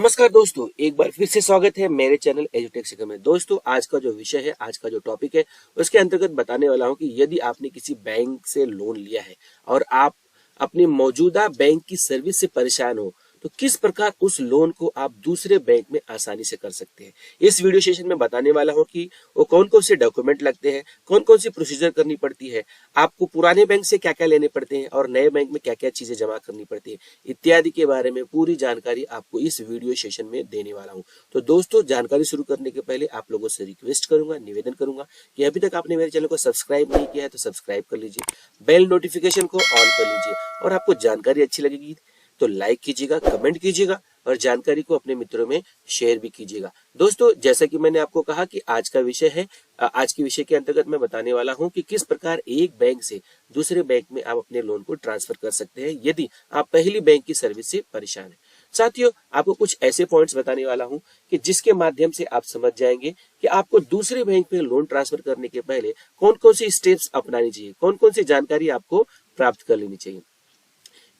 नमस्कार दोस्तों, एक बार फिर से स्वागत है मेरे चैनल एजुटेक शिखर में। दोस्तों, आज का जो विषय है, आज का जो टॉपिक है, उसके अंतर्गत बताने वाला हूं कि यदि आपने किसी बैंक से लोन लिया है और आप अपनी मौजूदा बैंक की सर्विस से परेशान हो, तो किस प्रकार उस लोन को आप दूसरे बैंक में आसानी से कर सकते हैं। इस वीडियो सेशन में बताने वाला हूं कि वो कौन कौन से डॉक्यूमेंट लगते हैं, कौन कौन सी प्रोसीजर करनी पड़ती है, आपको पुराने बैंक से क्या क्या लेने पड़ते हैं और नए बैंक में क्या क्या चीजें जमा करनी पड़ती है, इत्यादि के बारे में पूरी जानकारी आपको इस वीडियो सेशन में देने वाला हूं। तो दोस्तों, जानकारी शुरू करने के पहले आप लोगों से रिक्वेस्ट करूंगा, निवेदन करूंगा कि अभी तक आपने मेरे चैनल को सब्सक्राइब नहीं किया है तो सब्सक्राइब कर लीजिए, बेल नोटिफिकेशन को ऑन कर लीजिए और आपको जानकारी अच्छी लगेगी तो लाइक कीजिएगा, कमेंट कीजिएगा और जानकारी को अपने मित्रों में शेयर भी कीजिएगा। दोस्तों, जैसा कि मैंने आपको कहा कि आज का विषय है, आज के विषय के अंतर्गत मैं बताने वाला हूं कि किस प्रकार एक बैंक से दूसरे बैंक में आप अपने लोन को ट्रांसफर कर सकते हैं यदि आप पहली बैंक की सर्विस से परेशान हैं। साथियों, आपको कुछ ऐसे पॉइंट्स बताने वाला हूं कि जिसके माध्यम से आप समझ जाएंगे कि आपको दूसरे बैंक में लोन ट्रांसफर करने के पहले कौन कौन सी स्टेप्स अपनानी चाहिए, कौन कौन सी जानकारी आपको प्राप्त कर लेनी चाहिए।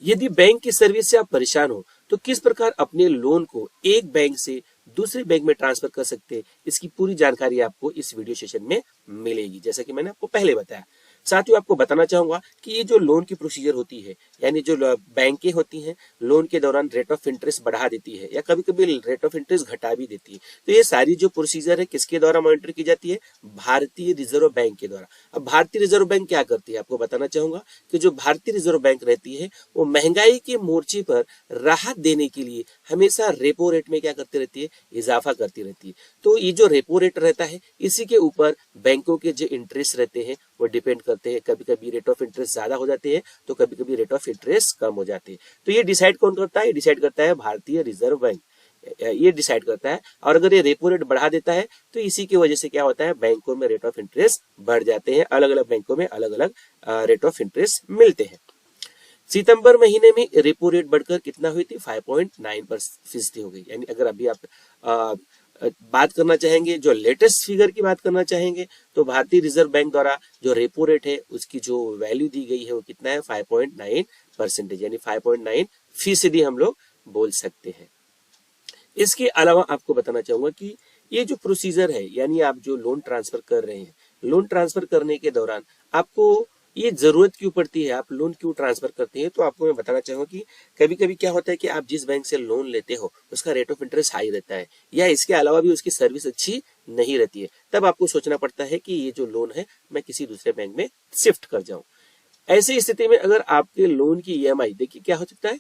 यदि बैंक की सर्विस से आप परेशान हो तो किस प्रकार अपने लोन को एक बैंक से दूसरे बैंक में ट्रांसफर कर सकते हैं, इसकी पूरी जानकारी आपको इस वीडियो सेशन में मिलेगी, जैसा कि मैंने आपको पहले बताया। साथियों, आपको बताना चाहूंगा कि ये जो लोन की प्रोसीजर होती है, यानी जो बैंकें होती हैं, लोन के दौरान रेट ऑफ इंटरेस्ट बढ़ा देती है या कभी कभी रेट ऑफ इंटरेस्ट घटा भी देती है। तो ये सारी जो प्रोसीजर है किसके द्वारा मॉनिटर की जाती है? भारतीय रिजर्व बैंक के द्वारा। अब भारतीय रिजर्व बैंक क्या करती है, आपको बताना चाहूंगा कि जो भारतीय रिजर्व बैंक रहती है वो महंगाई के मोर्चे पर राहत देने के लिए हमेशा रेपो रेट में क्या करती रहती है? इजाफा करती रहती है। तो ये जो रेपो रेट रहता है, इसी के ऊपर बैंकों के जो इंटरेस्ट रहते हैं वो डिपेंड करते हैं। कभी कभी रेट ऑफ इंटरेस्ट ज्यादा हो जाते हैं तो कभी कभी रेट ऑफ इंटरेस्ट कम हो जाते हैं। तो ये डिसाइड कौन करता है? डिसाइड करता है भारतीय रिजर्व बैंक, ये डिसाइड करता है। और अगर ये रेपो रेट बढ़ा देता है तो इसी की वजह से क्या होता है? बैंकों में रेट ऑफ इंटरेस्ट बढ़ जाते हैं, अलग अलग बैंकों में अलग अलग रेट ऑफ इंटरेस्ट मिलते हैं। सितंबर महीने में रेपो रेट बढ़कर कितना हुई थी? 5.9% हो गई। यानी अगर अभी आप बात करना चाहेंगे, जो लेटेस्ट फिगर की बात करना चाहेंगे, तो भारतीय रिजर्व बैंक द्वारा जो रेपो रेट है उसकी जो वैल्यू दी गई है वो कितना है? 5.9%, यानी 5.9% हम लोग बोल सकते हैं। इसके अलावा आपको बताना चाहूंगा कि ये जो प्रोसीजर है, यानी आप जो लोन ट्रांसफर कर रहे हैं, लोन ट्रांसफर करने के दौरान आपको ये जरूरत क्यों पड़ती है, आप लोन क्यों ट्रांसफर करते हैं, तो आपको मैं बताना चाहूंगा कि कभी कभी क्या होता है कि आप जिस बैंक से लोन लेते हो उसका रेट ऑफ इंटरेस्ट हाई रहता है या इसके अलावा भी उसकी सर्विस अच्छी नहीं रहती है। तब आपको सोचना पड़ता है कि ये जो लोन है मैं किसी दूसरे बैंक में शिफ्ट कर जाऊं। ऐसी स्थिति में अगर आपके लोन की ईएमआई, देखिए क्या हो सकता है,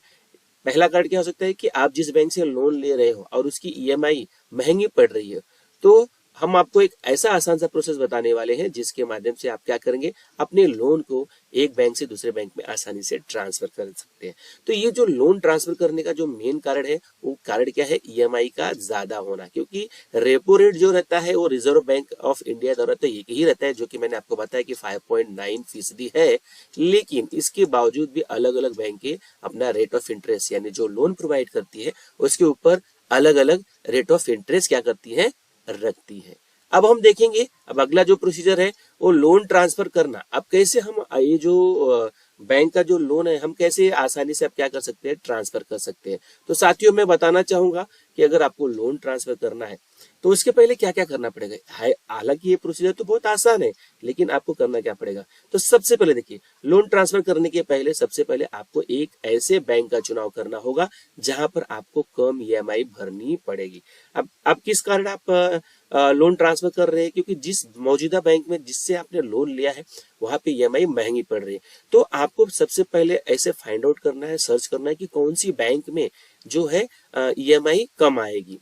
पहला कार्ड क्या हो सकता है कि आप जिस बैंक से लोन ले रहे हो और उसकी ईएमआई महंगी पड़ रही है, तो हम आपको एक ऐसा आसान सा प्रोसेस बताने वाले हैं जिसके माध्यम से आप क्या करेंगे? अपने लोन को एक बैंक से दूसरे बैंक में आसानी से ट्रांसफर कर सकते हैं। तो ये जो लोन ट्रांसफर करने का जो मेन कारण है वो कारण क्या है? ईएमआई का ज्यादा होना, क्योंकि रेपो रेट जो रहता है वो रिजर्व बैंक ऑफ इंडिया द्वारा तो एक ही रहता है, जो कि मैंने आपको बताया कि 5.9% है। लेकिन इसके बावजूद भी अलग अलग बैंकें अपना रेट ऑफ इंटरेस्ट, यानी जो लोन प्रोवाइड करती है उसके ऊपर अलग अलग रेट ऑफ इंटरेस्ट क्या करती है? रखती है। अब हम देखेंगे, अब अगला जो प्रोसीजर है वो लोन ट्रांसफर करना। अब कैसे हम ये जो बैंक का जो लोन है हम कैसे आसानी से आप क्या कर सकते हैं? ट्रांसफर कर सकते हैं। तो साथियों, मैं बताना चाहूंगा कि अगर आपको लोन ट्रांसफर करना है तो उसके पहले क्या क्या करना पड़ेगा। हालांकि ये प्रोसीजर तो बहुत आसान है, लेकिन आपको करना क्या पड़ेगा? तो सबसे पहले देखिए, लोन ट्रांसफर करने के पहले सबसे पहले आपको एक ऐसे बैंक का चुनाव करना होगा जहां पर आपको कम ईएमआई भरनी पड़ेगी। अब किस कारण आप लोन ट्रांसफर कर रहे हैं? क्योंकि जिस मौजूदा बैंक में जिससे आपने लोन लिया है वहां पे ईएमआई महंगी पड़ रही है। तो आपको सबसे पहले ऐसे फाइंड आउट करना है, सर्च करना है कि कौन सी बैंक में जो है ईएमआई कम आएगी।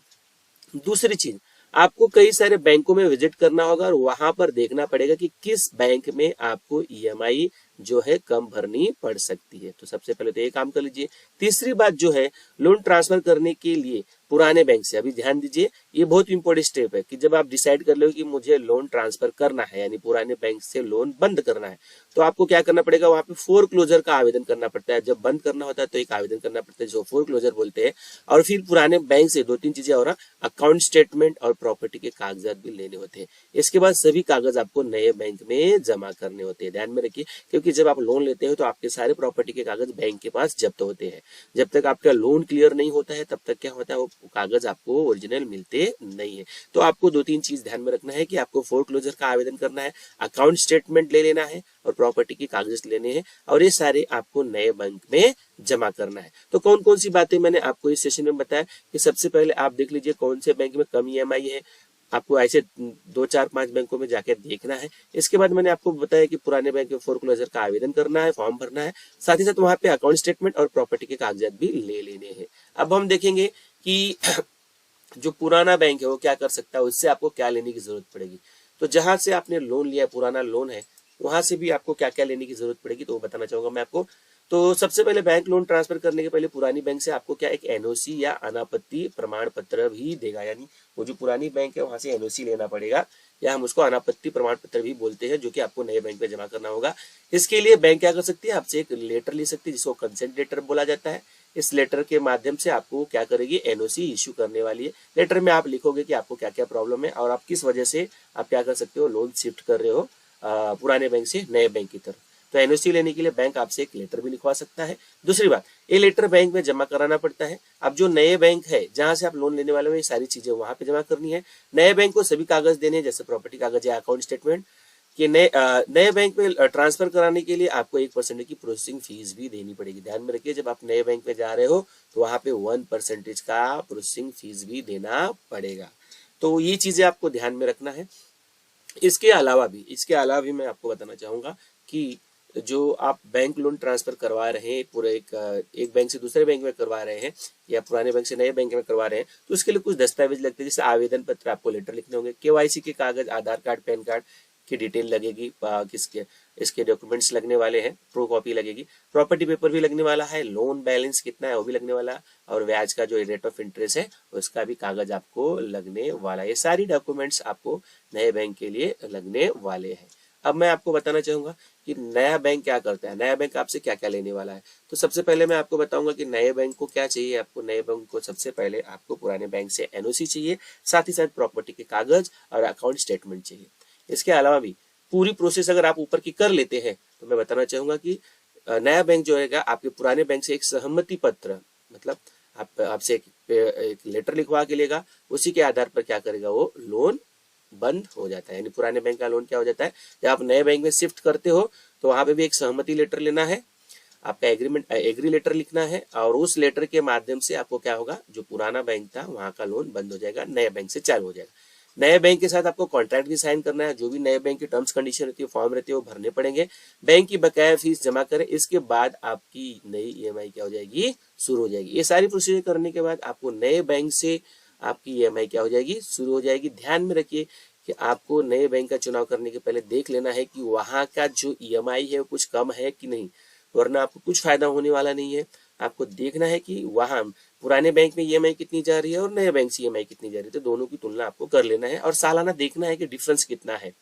दूसरी चीज, आपको कई सारे बैंकों में विजिट करना होगा और वहां पर देखना पड़ेगा कि किस बैंक में आपको ईएमआई जो है कम भरनी पड़ सकती है। तो सबसे पहले तो ये काम कर लीजिए। तीसरी बात जो है, लोन ट्रांसफर करने के लिए पुराने बैंक से, अभी ध्यान दीजिए, ये बहुत इंपॉर्टेंट स्टेप है कि जब आप डिसाइड कर लो कि मुझे लोन ट्रांसफर करना है, यानी पुराने बैंक से लोन बंद करना है, तो आपको क्या करना पड़ेगा? वहां पे फोर क्लोजर का आवेदन करना पड़ता है। जब बंद करना होता है तो एक आवेदन करना पड़ता है जो फोर क्लोजर बोलते हैं। और फिर पुराने बैंक से दो तीन चीजें और, अकाउंट स्टेटमेंट और प्रॉपर्टी के कागजात भी लेने होते हैं। इसके बाद सभी कागज आपको नए बैंक में जमा करने होते हैं। ध्यान में रखिए, क्योंकि जब आप लोन लेते हो तो आपके सारे प्रॉपर्टी के कागज बैंक के पास जब्त होते हैं। जब तक आपका लोन क्लियर नहीं होता है तब तक क्या होता है? वो कागज आपको ओरिजिनल मिलते नहीं है। तो आपको 2-3 चीज ध्यान में रखना है कि आपको फोरक्लोजर का आवेदन करना है, अकाउंट स्टेटमेंट ले लेना है और प्रॉपर्टी के कागज लेने हैं, और ये सारे आपको नए बैंक में जमा करना है। तो कौन कौन सी बातें मैंने आपको इस सेशन में बताया कि सबसे पहले आप देख लीजिए कौन से बैंक में कम ईएमआई है, आपको ऐसे 2-4-5 बैंकों में जाकर देखना है। इसके बाद मैंने आपको बताया कि पुराने बैंक में फोरक्लोजर का आवेदन करना है, फॉर्म भरना है, साथ ही साथ वहां पे अकाउंट स्टेटमेंट और प्रॉपर्टी के कागजात भी ले लेने हैं। अब हम देखेंगे कि जो पुराना बैंक है वो क्या कर सकता है, उससे आपको क्या लेने की जरूरत पड़ेगी। तो जहां से आपने लोन लिया, पुराना लोन है, वहां से भी आपको क्या क्या लेने की जरूरत पड़ेगी तो वो बताना चाहूंगा मैं आपको। तो सबसे पहले बैंक लोन ट्रांसफर करने के पहले पुरानी बैंक से आपको क्या एक एनओसी या अनापत्ति प्रमाण पत्र भी देगा, यानी वो जो पुरानी बैंक है वहां से एनओसी लेना पड़ेगा, या हम उसको अनापत्ति प्रमाण पत्र भी बोलते हैं, जो कि आपको नए बैंक में जमा करना होगा। इसके लिए बैंक क्या कर सकती है, आपसे एक लेटर ले सकती है जिसको कंसेंट लेटर बोला जाता है। इस लेटर के माध्यम से आपको क्या करेगी, एनओसी इश्यू करने वाली है। लेटर में आप लिखोगे कि आपको क्या क्या प्रॉब्लम है और आप किस वजह से आप क्या कर सकते हो, लोन शिफ्ट कर रहे हो पुराने बैंक से नए बैंक की तरफ। तो एनओसी लेने के लिए बैंक आपसे एक लेटर भी लिखवा सकता है। दूसरी बात, ये लेटर बैंक में जमा कराना पड़ता है। अब जो नए बैंक है जहां से आप लोन लेने वाले हो, ये सारी चीजें वहां पे जमा करनी है। नए बैंक को सभी कागज देने हैं, जैसे प्रॉपर्टी कागज या अकाउंट स्टेटमेंट कि नए बैंक में ट्रांसफर कराने के लिए आपको 1% की प्रोसेसिंग फीस भी देनी पड़ेगी। ध्यान में रखिए, जब आप नए बैंक में जा रहे हो तो वहां पे 1% का प्रोसेसिंग फीस भी देना पड़ेगा। तो ये चीजें आपको ध्यान में रखना है। इसके अलावा भी मैं आपको बताना चाहूंगा कि जो आप बैंक लोन ट्रांसफर करवा रहे हैं, पूरे एक बैंक से दूसरे बैंक में करवा रहे हैं या पुराने बैंक से नए बैंक में करवा रहे हैं, तो उसके लिए कुछ दस्तावेज लगते हैं, जैसे आवेदन पत्र, आपको लेटर लिखने होंगे, केवाईसी के कागज, आधार कार्ड, पैन कार्ड की डिटेल लगेगी, इसके डॉक्यूमेंट्स लगने वाले हैं, प्रो कॉपी लगेगी, प्रॉपर्टी पेपर भी लगने वाला है, लोन बैलेंस कितना है वो भी लगने वाला है, और ब्याज का जो रेट ऑफ इंटरेस्ट है उसका भी कागज आपको लगने वाला है। ये सारी डॉक्यूमेंट्स आपको नए बैंक के लिए लगने वाले हैं। अब मैं आपको बताना चाहूंगा कि नया बैंक क्या करता है, नया बैंक आपसे क्या क्या लेने वाला है। तो सबसे पहले मैं आपको बताऊंगा कि नए बैंक को क्या चाहिए। आपको नए बैंक को सबसे पहले आपको पुराने बैंक से एनओसी चाहिए, साथ ही साथ प्रॉपर्टी के कागज और अकाउंट स्टेटमेंट चाहिए। इसके अलावा भी पूरी प्रोसेस अगर आप ऊपर की कर लेते हैं तो मैं बताना चाहूंगा कि नया बैंक जो है आपके पुराने बैंक से एक सहमति पत्र, मतलब आपसे एक लेटर लिखवा के लेगा, उसी के आधार पर क्या करेगा, वो लोन बंद हो जाता है। यानी पुराने बैंक का लोन क्या हो जाता है, जब आप नए बैंक में शिफ्ट करते हो तो वहां पे भी एक सहमति लेटर लेना है, आपका एग्री लेटर लिखना है, और उस लेटर के माध्यम से आपको क्या होगा, जो पुराना बैंक था वहां का लोन बंद हो जाएगा, नए बैंक से चालू हो जाएगा। नए बैंक के साथ आपको कॉन्ट्रैक्ट भी साइन करना है, जो भी नए बैंक की टर्म्स कंडीशन रहती है, फॉर्म रहती है, वो भरने पड़ेंगे। बैंक की बकाया फीस जमा करें, इसके बाद आपकी नई ईएमआई क्या हो जाएगी, शुरू हो जाएगी। ये सारी प्रोसीजर करने के बाद आपको नए बैंक से आपकी ईएमआई क्या हो जाएगी, शुरू हो जाएगी। ध्यान में रखिए कि आपको नए बैंक का चुनाव करने के पहले देख लेना है कि वहां का जो ईएमआई है वो कुछ कम है कि नहीं, वरना आपको कुछ फायदा होने वाला नहीं है। आपको देखना है कि वहां पुराने बैंक में ईएमआई कितनी जा रही है और नए बैंक से ईएमआई कितनी जा रही है, तो दोनों की तुलना आपको कर लेना है और सालाना देखना है कि डिफरेंस कितना है,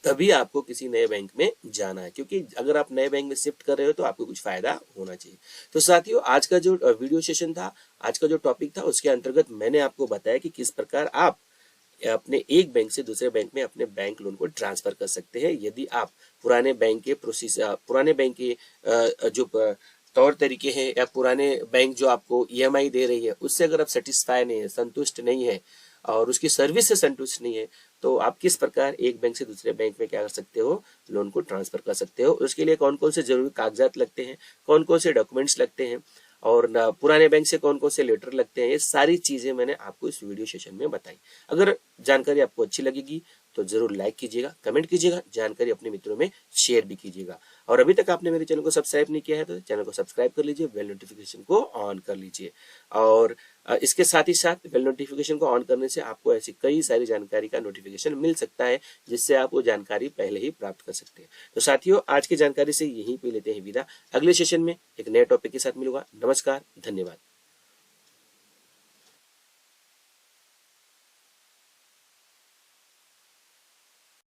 तभी आपको किसी नए बैंक में जाना है। क्योंकि अगर आप नए बैंक में शिफ्ट कर रहे हो तो आपको कुछ फायदा होना चाहिए। तो साथियों, आज का जो वीडियो सेशन था, आज का जो टॉपिक था, उसके अंतर्गत मैंने आपको बताया कि किस प्रकार आप अपने एक बैंक से दूसरे बैंक में अपने बैंक लोन को ट्रांसफर कर सकते हैं। यदि आप पुराने बैंक के जो तौर तरीके हैं या पुराने बैंक जो आपको ईएमआई दे रही है उससे अगर आप सेटिस्फाई नहीं है, संतुष्ट नहीं है और उसकी सर्विस से संतुष्ट नहीं है, तो आप किस प्रकार एक बैंक से दूसरे बैंक में क्या कर सकते हो, लोन को ट्रांसफर कर सकते हो। उसके लिए कौन कौन से जरूरी कागजात लगते हैं, कौन कौन से डॉक्यूमेंट्स लगते हैं और पुराने बैंक से कौन कौन से लेटर लगते हैं, ये सारी चीजें मैंने आपको इस वीडियो सेशन में बताई। अगर जानकारी आपको अच्छी लगेगी तो जरूर लाइक कीजिएगा, कमेंट कीजिएगा, जानकारी अपने मित्रों में शेयर भी कीजिएगा। और अभी तक आपने मेरे चैनल को सब्सक्राइब नहीं किया है तो चैनल को सब्सक्राइब कर लीजिए, बेल नोटिफिकेशन को ऑन कर लीजिए। और इसके साथ ही साथ बेल नोटिफिकेशन को ऑन करने से आपको ऐसी कई सारी जानकारी का नोटिफिकेशन मिल सकता है, जिससे आप वो जानकारी पहले ही प्राप्त कर सकते हैं। तो साथियों, आज की जानकारी से यहीं पे लेते हैं विदा। अगले सेशन में एक नए टॉपिक के साथ मिलूंगा। नमस्कार, धन्यवाद।